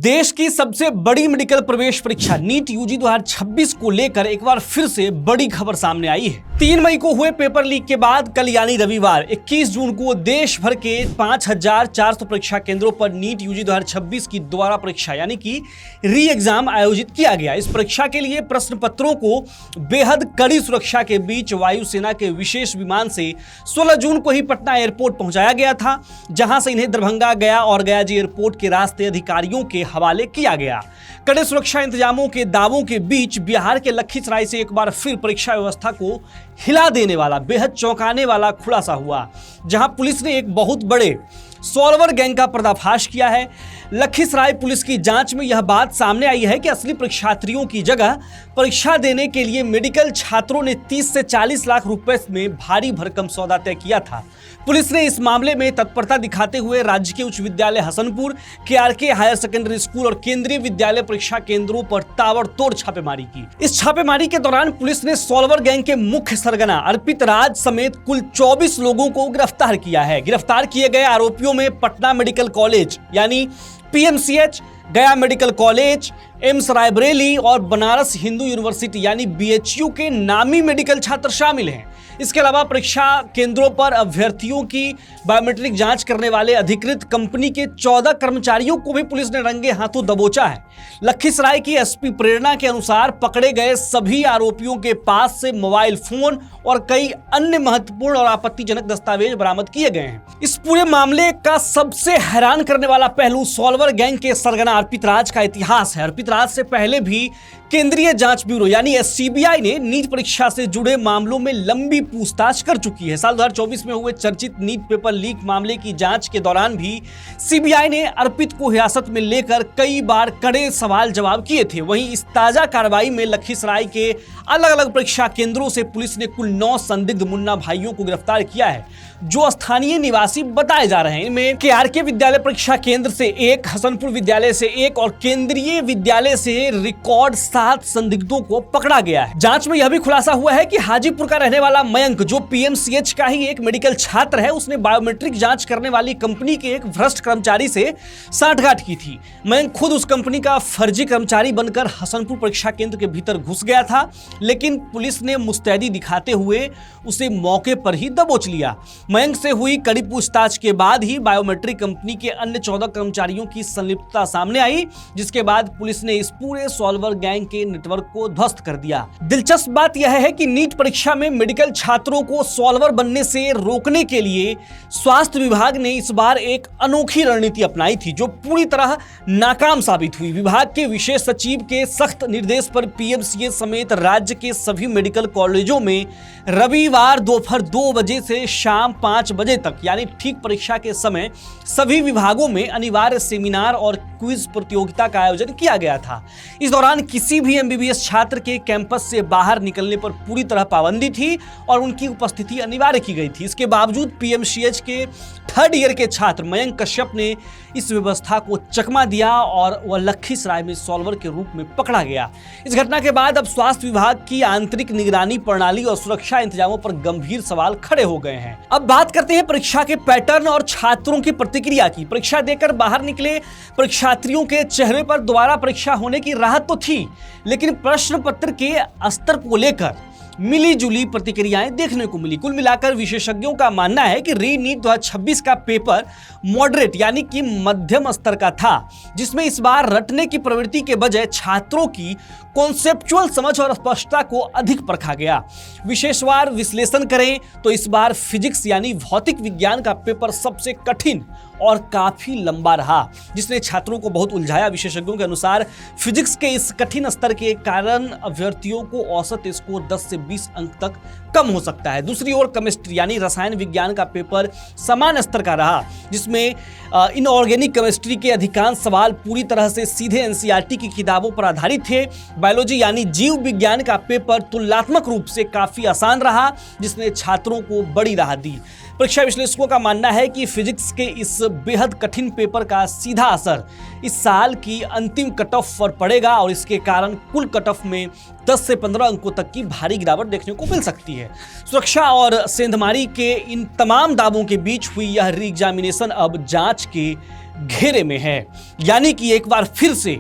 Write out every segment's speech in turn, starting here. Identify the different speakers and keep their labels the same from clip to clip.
Speaker 1: देश की सबसे बड़ी मेडिकल प्रवेश परीक्षा नीट यूजी 2026 को लेकर एक बार फिर से बड़ी खबर सामने आई है। 3 मई को हुए पेपर लीक के बाद कल यानी रविवार 21 जून को देश भर के 5400 परीक्षा केंद्रों पर नीट यूजी 2026 की दोबारा परीक्षा यानी कि री एग्जाम आयोजित किया गया। इस परीक्षा के लिए प्रश्न पत्रों को बेहद कड़ी सुरक्षा के बीच वायुसेना के विशेष विमान से 16 जून को ही पटना एयरपोर्ट पहुंचाया गया था, जहां से इन्हें दरभंगा, गया और गयाजी एयरपोर्ट के रास्ते अधिकारियों के हवाले किया गया। कड़े सुरक्षा इंतजामों के दावों के बीच बिहार के लखीसराय से एक बार फिर परीक्षा व्यवस्था को हिला देने वाला बेहद चौंकाने वाला खुलासा हुआ, जहां पुलिस ने एक बहुत बड़े सॉल्वर गैंग का पर्दाफाश किया है। लखीसराय पुलिस की जांच में यह बात सामने आई है कि असली परीक्षार्थियों की जगह परीक्षा देने के लिए मेडिकल छात्रों ने 30 से 40 लाख रुपए में भारी भरकम सौदा तय किया था। पुलिस ने इस मामले में तत्परता दिखाते हुए राज्य के उच्च विद्यालय Hasanpur, KRK higher secondary school और केंद्रीय विद्यालय परीक्षा केंद्रों पर ताबड़तोड़ छापेमारी की। इस छापेमारी के दौरान पुलिस ने सॉल्वर गैंग के मुख्य सरगना अर्पित राज समेत कुल 24 लोगों को गिरफ्तार किया है। गिरफ्तार किए गए आरोपियों में पटना मेडिकल कॉलेज यानी PMCH, गया मेडिकल कॉलेज, एम्स रायबरेली और बनारस हिंदू यूनिवर्सिटी यानी BHU के नामी मेडिकल छात्र शामिल हैं। इसके अलावा परीक्षा केंद्रों पर अभ्यर्थियों की बायोमेट्रिक जांच करने वाले अधिकृत कंपनी के 14 कर्मचारियों को भी पुलिस ने रंगे हाथों दबोचा है। लखीसराय की SP प्रेरणा के अनुसार पकड़े गए सभी आरोपियों के पास से मोबाइल फोन और कई अन्य महत्वपूर्ण और आपत्तिजनक दस्तावेज बरामद किए गए हैं। इस पूरे मामले का सबसे हैरान करने वाला पहलू सॉल्वर गैंग के सरगना अर्पित राज का इतिहास है। अर्पित राज से पहले भी केंद्रीय जांच ब्यूरो यानी CBI ने नीट परीक्षा से जुड़े मामलों में लंबी पूछताछ कर चुकी है। साल 2024 में हुए चर्चित नीट पेपर लीक मामले की जांच के दौरान भी CBI ने अर्पित को हिरासत में लेकर कई बार कड़े सवाल जवाब किए थे। वहीं इस ताजा कार्रवाई में लखीसराय के अलग अलग परीक्षा केंद्रों से पुलिस ने कुल 9 संदिग्ध मुन्ना भाइयों को गिरफ्तार किया है, जो स्थानीय निवासी बताए जा रहे हैं। इनमें KRK विद्यालय परीक्षा केंद्र से 1, हसनपुर विद्यालय से 1 और केंद्रीय विद्यालय से रिकॉर्ड 7 संदिग्धों को पकड़ा गया है। जांच में यह भी खुलासा हुआ है कि हाजीपुर का रहने वाला मयंक, जो PMCH का ही एक मेडिकल छात्र है, उसने बायोमेट्रिक जांच करने वाली कंपनी के एक भ्रष्ट कर्मचारी से सांठगांठ की थी। मयंक खुद उस कंपनी का फर्जी कर्मचारी बनकर हसनपुर परीक्षा केंद्र के भीतर घुस गया था, लेकिन पुलिस ने मुस्तैदी दिखाते हुए उसे मौके पर ही दबोच लिया। मयंक से हुई कड़ी पूछताछ के बाद ही बायोमेट्रिक कंपनी के अन्य 14 कर्मचारियों की संलिप्तता सामने आई, जिसके बाद पुलिस ने इस पूरे सॉल्वर गैंग के नेटवर्क को ध्वस्त कर दिया। दिलचस्प बात यह है कि नीट परीक्षा में मेडिकल छात्रों को सॉल्वर बनने से रोकने के लिए स्वास्थ्य विभाग ने इस बार एक अनोखी रणनीति अपनाई थी, जो पूरी तरह नाकाम साबित हुई। विभाग के विशेष सचिव के सख्त निर्देश पर PMCH समेत राज्य के सभी मेडिकल कॉलेजों में रविवार दोपहर 2 बजे से शाम 5 बजे तक यानी ठीक परीक्षा के समय सभी विभागों में अनिवार्य सेमिनार और क्विज प्रतियोगिता का आयोजन किया गया था। इस दौरान किसी भी MBBS छात्र के कैंपस से बाहर निकलने पर पूरी तरह पाबंदी थी और उनकी उपस्थिति अनिवार्य की गई थी। इसके बावजूद PMCH के 3rd ईयर के छात्र मयंक कश्यप ने इस व्यवस्था को चकमा दिया और वह लखीसराय में सॉल्वर के रूप में पकड़ा गया। इस घटना के बाद अब स्वास्थ्य विभाग की आंतरिक निगरानी प्रणाली और सुरक्षा इंतजामों पर गंभीर सवाल खड़े हो गए हैं। अब बात करते हैं परीक्षा के पैटर्न और छात्रों की प्रतिक्रिया की। परीक्षा देकर बाहर निकले परीक्षार्थियों के चेहरे पर दोबारा परीक्षा होने की राहत तो थी, लेकिन प्रश्न पत्र के स्तर को लेकर मिली जुली प्रतिक्रियाएं देखने को मिली। कुल मिलाकर विशेषज्ञों का मानना है कि री नीट 2026 का पेपर मॉडरेट यानी कि मध्यम स्तर का था, जिसमें इस बार रटने की प्रवृत्ति के बजाय छात्रों की कॉन्सेप्चुअल समझ और स्पष्टता को अधिक परखा गया। विशेषवार विश्लेषण करें तो इस बार फिजिक्स यानी भौतिक विज्ञान का पेपर सबसे कठिन और काफी लंबा रहा, जिसने छात्रों को बहुत उलझाया। विशेषज्ञों के अनुसार फिजिक्स के इस कठिन स्तर के कारण अभ्यर्थियों को औसत स्कोर 10 से 20 अंक तक कम हो सकता है। दूसरी ओर केमिस्ट्री यानी रसायन विज्ञान का पेपर समान स्तर का रहा, जिसमें इनऑर्गेनिक केमिस्ट्री के अधिकांश सवाल पूरी तरह से सीधे NCERT की किताबों पर आधारित थे। बायोलॉजी यानी जीव विज्ञान का पेपर तुलनात्मक रूप से काफी आसान रहा, जिसने छात्रों को बड़ी राहत दी। परीक्षा विश्लेषकों का मानना है कि फिजिक्स के इस बेहद कठिन पेपर का सीधा असर इस साल की अंतिम कट ऑफ पर पड़ेगा और इसके कारण कुल कट ऑफ में 10 से 15 अंकों तक की भारी गिरावट देखने को मिल सकती है। सुरक्षा और सेंधमारी के इन तमाम दावों के बीच हुई यह री एग्जामिनेशन अब जांच के घेरे में है। यानी कि एक बार फिर से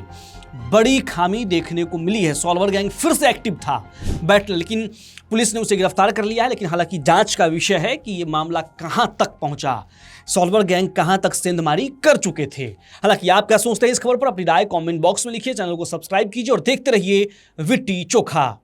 Speaker 1: बड़ी खामी देखने को मिली है। सॉल्वर गैंग फिर से एक्टिव था बट लेकिन पुलिस ने उसे गिरफ्तार कर लिया है। लेकिन हालांकि जांच का विषय है कि ये मामला कहां तक पहुंचा, सॉल्वर गैंग कहां तक सेंधमारी कर चुके थे। हालांकि आप क्या सोचते हैं इस खबर पर, अपनी राय कमेंट बॉक्स में लिखिए। चैनल को सब्सक्राइब कीजिए और देखते रहिए विट्टी चोखा।